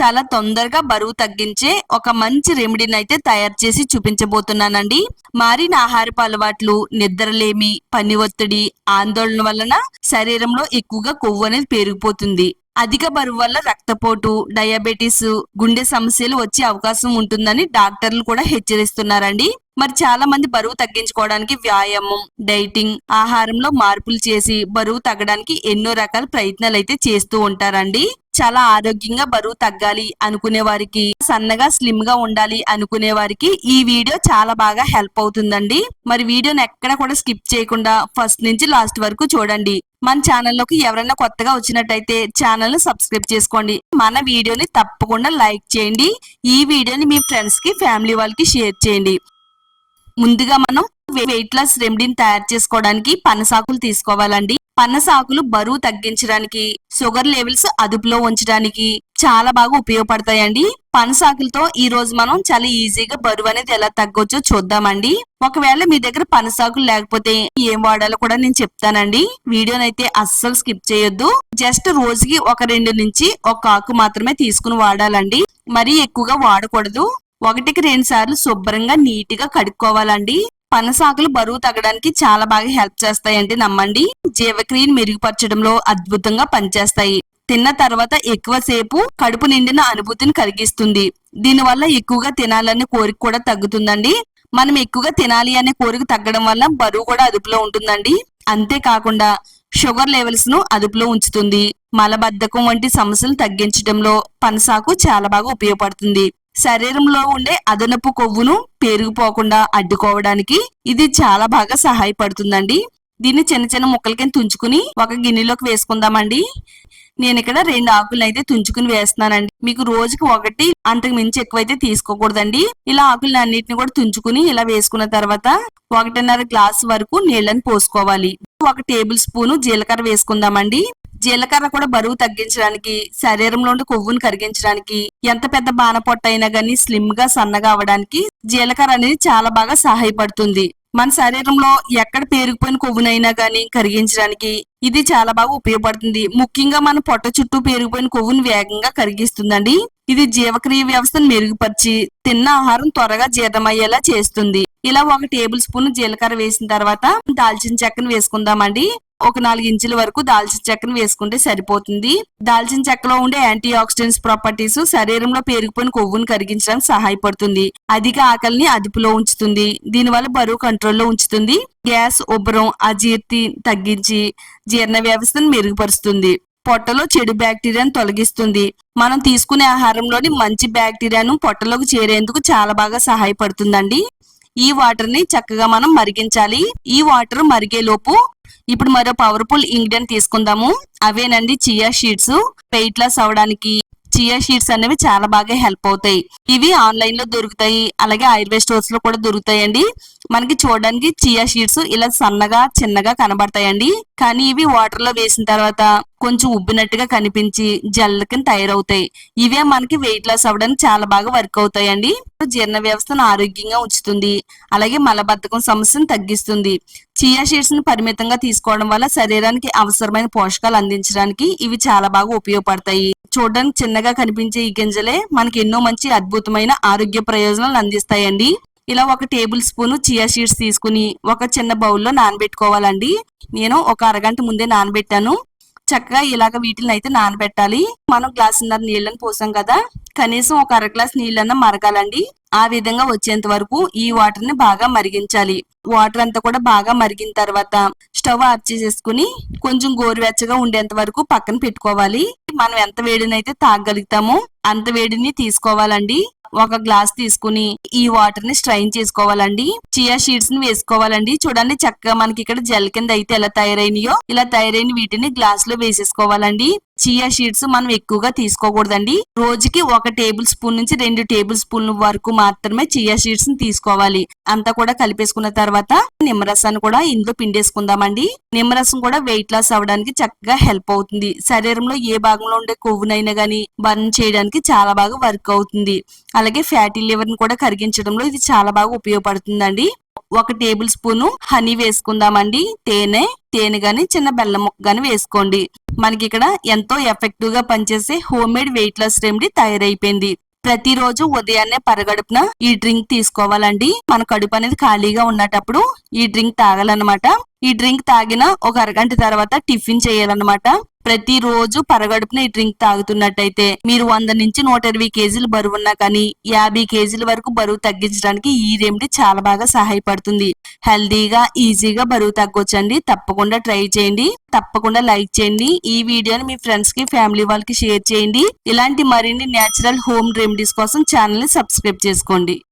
చాలా తొందరగా బరువు తగ్గించే ఒక మంచి రెమెడీని అయితే తయారు చేసి చూపించబోతున్నానండి. మారిన ఆహారపు అలవాట్లు, నిద్రలేమి, పని ఒత్తిడి, ఆందోళన వలన శరీరంలో ఎక్కువగా కొవ్వు అనేది పెరిగిపోతుంది. అధిక బరువు వల్ల రక్తపోటు, డయాబెటీస్, గుండె సమస్యలు వచ్చే అవకాశం ఉంటుందని డాక్టర్లు కూడా హెచ్చరిస్తున్నారండి. మరి చాలా మంది బరువు తగ్గించుకోవడానికి వ్యాయామం, డైటింగ్, ఆహారంలో మార్పులు చేసి బరువు తగ్గడానికి ఎన్నో రకాల ప్రయత్నాలు అయితే చేస్తూ ఉంటారండి. చాలా ఆరోగ్యంగా బరువు తగ్గాలి అనుకునే వారికి, సన్నగా స్లిమ్ గా ఉండాలి అనుకునే వారికి ఈ వీడియో చాలా బాగా హెల్ప్ అవుతుందండి. మరి వీడియోని ఎక్కడ కూడా స్కిప్ చేయకుండా ఫస్ట్ నుంచి లాస్ట్ వరకు చూడండి. మన ఛానల్లోకి ఎవరైనా కొత్తగా వచ్చినట్టయితే ఛానల్ ని సబ్స్క్రైబ్ చేసుకోండి. మన వీడియోని తప్పకుండా లైక్ చేయండి. ఈ వీడియోని మీ ఫ్రెండ్స్ కి, ఫ్యామిలీ వాళ్ళకి షేర్ చేయండి. ముందుగా మనం వెయిట్ లాస్ రెమెడీని తయారు చేసుకోవడానికి పనసాకులు తీసుకోవాలండి. పనసాకులు బరువు తగ్గించడానికి, షుగర్ లెవెల్స్ అదుపులో ఉంచడానికి చాలా బాగా ఉపయోగపడతాయండి. పనసాకులతో ఈ రోజు మనం చాలా ఈజీగా బరువు అనేది ఎలా తగ్గొచ్చో చూద్దామండి. ఒకవేళ మీ దగ్గర పనసాకులు లేకపోతే ఏం వాడాలో కూడా నేను చెప్తానండి. వీడియోనైతే అస్సలు స్కిప్ చేయొద్దు. జస్ట్ రోజుకి ఒక 2 నుంచి ఒక ఆకు మాత్రమే తీసుకుని వాడాలండి. మరీ ఎక్కువగా వాడకూడదు. 1కి 2 సార్లు శుభ్రంగా నీట్ గా కడుక్కోవాలండి. పనసాకులు బరువు తగ్గడానికి చాలా బాగా హెల్ప్ చేస్తాయండి, నమ్మండి. జీవక్రియను మెరుగుపరచడంలో అద్భుతంగా పనిచేస్తాయి. తిన్న తర్వాత ఎక్కువసేపు కడుపు నిండిన అనుభూతిని కలిగిస్తుంది. దీనివల్ల ఎక్కువగా తినాలనే కోరిక కూడా తగ్గుతుందండి. మనం ఎక్కువగా తినాలి అనే కోరిక తగ్గడం వల్ల బరువు కూడా అదుపులో ఉంటుందండి. అంతేకాకుండా షుగర్ లెవెల్స్ ను అదుపులో ఉంచుతుంది. మలబద్ధకం వంటి సమస్యలు తగ్గించడంలో పనసాకు చాలా బాగా ఉపయోగపడుతుంది. శరీరంలో ఉండే అదనపు కొవ్వును పెరిగిపోకుండా అడ్డుకోవడానికి ఇది చాలా బాగా సహాయపడుతుందండి. దీన్ని చిన్న చిన్న ముక్కల కింద తుంచుకుని ఒక గిన్నెలోకి వేసుకుందామండి. నేను ఇక్కడ 2 ఆకులను అయితే తుంచుకుని వేస్తున్నానండి. మీకు రోజుకి 1, అంతకు మించి ఎక్కువైతే తీసుకోకూడదండి. ఇలా ఆకులను అన్నిటిని కూడా తుంచుకుని ఇలా వేసుకున్న తర్వాత 1.5 గ్లాసు వరకు నీళ్ళని పోసుకోవాలి. 1 టేబుల్ స్పూన్ జీలకర్ర వేసుకుందామండి. జీలకర్ర కూడా బరువు తగ్గించడానికి, శరీరంలో ఉండే కొవ్వును కరిగించడానికి, ఎంత పెద్ద బాణపొట్ట అయినా గానీ స్లిమ్ గా సన్నగా అవడానికి జీలకర్ర అనేది చాలా బాగా సహాయపడుతుంది. మన శరీరంలో ఎక్కడ పేరుకుపోయిన కొవ్వునైనా గానీ కరిగించడానికి ఇది చాలా బాగా ఉపయోగపడుతుంది. ముఖ్యంగా మన పొట్ట చుట్టూ పేరుకుపోయిన కొవ్వును వేగంగా కరిగిస్తుందండి. ఇది జీవక్రియ వ్యవస్థను మెరుగుపరిచి తిన్న ఆహారం త్వరగా జీర్ణమయ్యేలా చేస్తుంది. ఇలా 1 టేబుల్ స్పూన్ జీలకర్ర వేసిన తర్వాత దాల్చిన చెక్కను వేసుకుందామండి. ఒక 4 ఇంచుల వరకు దాల్చిన చెక్కను వేసుకుంటే సరిపోతుంది. దాల్చిన చెక్కలో ఉండే యాంటీ ఆక్సిడెంట్స్ ప్రాపర్టీస్ శరీరంలో పేరుకుపోయిన కొవ్వును కరిగించడానికి సహాయపడుతుంది. అధిక ఆకలిని అదుపులో ఉంచుతుంది. దీనివల్ల బరువు కంట్రోల్లో ఉంచుతుంది. గ్యాస్, ఉబ్బరం, అజీర్తి తగ్గించి జీర్ణ వ్యవస్థను మెరుగుపరుస్తుంది. పొట్టలో చెడు బ్యాక్టీరియాను తొలగిస్తుంది. మనం తీసుకునే ఆహారంలోని మంచి బ్యాక్టీరియాను పొట్టలోకి చేరేందుకు చాలా బాగా సహాయపడుతుందండి. ఈ వాటర్ ని చక్కగా మనం మరిగించాలి. ఈ వాటర్ మరిగే లోపు ఇప్పుడు మరో పవర్ఫుల్ ఇంగ్రీడియంట్ తీసుకుందాము. అవేనండి చియా సీడ్స్. వెయిట్ లాస్ అవడానికి చియా సీడ్స్ అనేవి చాలా బాగా హెల్ప్ అవుతాయి. ఇవి ఆన్లైన్ లో దొరుకుతాయి, అలాగే ఆయుర్వేద స్టోర్స్ లో కూడా దొరుకుతాయండి. మనకి చూడడానికి చియా సీడ్స్ ఇలా సన్నగా చిన్నగా కనబడతాయండి. కానీ ఇవి వాటర్ లో వేసిన తర్వాత కొంచెం ఉబ్బినట్టుగా కనిపించి జెల్ కింద తయారవుతాయి. ఇవే మనకి వెయిట్ లాస్ అవ్వడానికి చాలా బాగా వర్క్ అవుతాయండి. జీర్ణ వ్యవస్థను ఆరోగ్యంగా ఉంచుతుంది, అలాగే మలబద్ధకం సమస్యను తగ్గిస్తుంది. చియా సీడ్స్ ని పరిమితంగా తీసుకోవడం వల్ల శరీరానికి అవసరమైన పోషకాలు అందించడానికి ఇవి చాలా బాగా ఉపయోగపడతాయి. చూడడానికి చిన్నగా కనిపించే ఈ గింజలే మనకి ఎన్నో మంచి అద్భుతమైన ఆరోగ్య ప్రయోజనాలు అందిస్తాయండి. ఇలా 1 టేబుల్ స్పూన్ చియా సీడ్స్ తీసుకుని ఒక చిన్న బౌల్లో నానబెట్టుకోవాలండి. నేను ఒక అరగంట ముందే నానబెట్టాను. చక్కగా ఇలాగ వీటిని అయితే నానబెట్టాలి. మనం గ్లాసున్నర నీళ్ళని పోసాం కదా, కనీసం ఒక 1/2 గ్లాస్ నీళ్ళన్నా మరగాలండి. ఆ విధంగా వచ్చేంత వరకు ఈ వాటర్ ని బాగా మరిగించాలి. వాటర్ అంతా కూడా బాగా మరిగిన తర్వాత స్టవ్ ఆఫ్ చేసేసుకుని కొంచెం గోరువెచ్చగా ఉండేంత వరకు పక్కన పెట్టుకోవాలి. మనం ఎంత వేడిని అయితే తాగగలుగుతామో అంత వేడిని తీసుకోవాలండి. 1 గ్లాస్ తీసుకుని ఈ వాటర్ ని స్ట్రైన్ చేసుకోవాలండి. చియా సీడ్స్ ని వేసుకోవాలండి. చూడండి చక్కగా మనకి ఇక్కడ జెల్ కింద అయితే ఎలా తయారైనయో ఇలా తయారైన వీటిని గ్లాస్ లో వేసేసుకోవాలండి. చియా సీడ్స్ మనం ఎక్కువగా తీసుకోకూడదండి. రోజుకి 1 టేబుల్ స్పూన్ నుంచి 2 టేబుల్ స్పూన్ల వరకు మాత్రమే చియా సీడ్స్ ని తీసుకోవాలి. అంతా కూడా కలిపేసుకున్న తర్వాత నిమ్మరసాన్ని కూడా ఇందులో పిండేసుకుందామండి. నిమ్మరసం కూడా వెయిట్ లాస్ అవ్వడానికి చక్కగా హెల్ప్ అవుతుంది. శరీరంలో ఏ భాగంలో ఉండే కొవ్వునైనా గానీ బర్న్ చేయడానికి చాలా బాగా వర్క్ అవుతుంది. అలాగే ఫ్యాటీ లివర్ ని కూడా కరిగించడంలో ఇది చాలా బాగా ఉపయోగపడుతుందండి. 1 టేబుల్ స్పూన్ హనీ వేసుకుందామండి. తేనె గాని చిన్న బెల్లం ముక్క గాని వేసుకోండి. మనకి ఇక్కడ ఎంతో ఎఫెక్టివ్ గా పనిచేసే homemade weight loss remedy తయారైపోయింది. ప్రతిరోజు ఉదయాన్నే పరగడుపున ఈ డ్రింక్ తీసుకోవాలండి. మన కడుపు అనేది ఖాళీగా ఉన్నటప్పుడు ఈ డ్రింక్ తాగాలన్నమాట. ఈ డ్రింక్ తాగిన ఒక అరగంట తర్వాత టిఫిన్ చేయాలన్నమాట. ప్రతిరోజు పరగడుపున ఈ డ్రింక్ తాగుతున్నట్టయితే మీరు 100 నుంచి 120 కేజీలు బరువు ఉన్నా కానీ 50 కేజీల వరకు బరువు తగ్గించడానికి ఈ రెమెడీ చాలా బాగా సహాయపడుతుంది. హెల్దీగా ఈజీగా బరువు తగ్గొచ్చండి. తప్పకుండా ట్రై చేయండి. తప్పకుండా లైక్ చేయండి. ఈ వీడియోని మీ ఫ్రెండ్స్ కి ఫ్యామిలీ వాళ్ళకి షేర్ చేయండి. ఇలాంటి మరిన్ని నేచురల్ హోమ్ రెమెడీస్ కోసం ఛానల్ ని సబ్స్క్రైబ్ చేసుకోండి.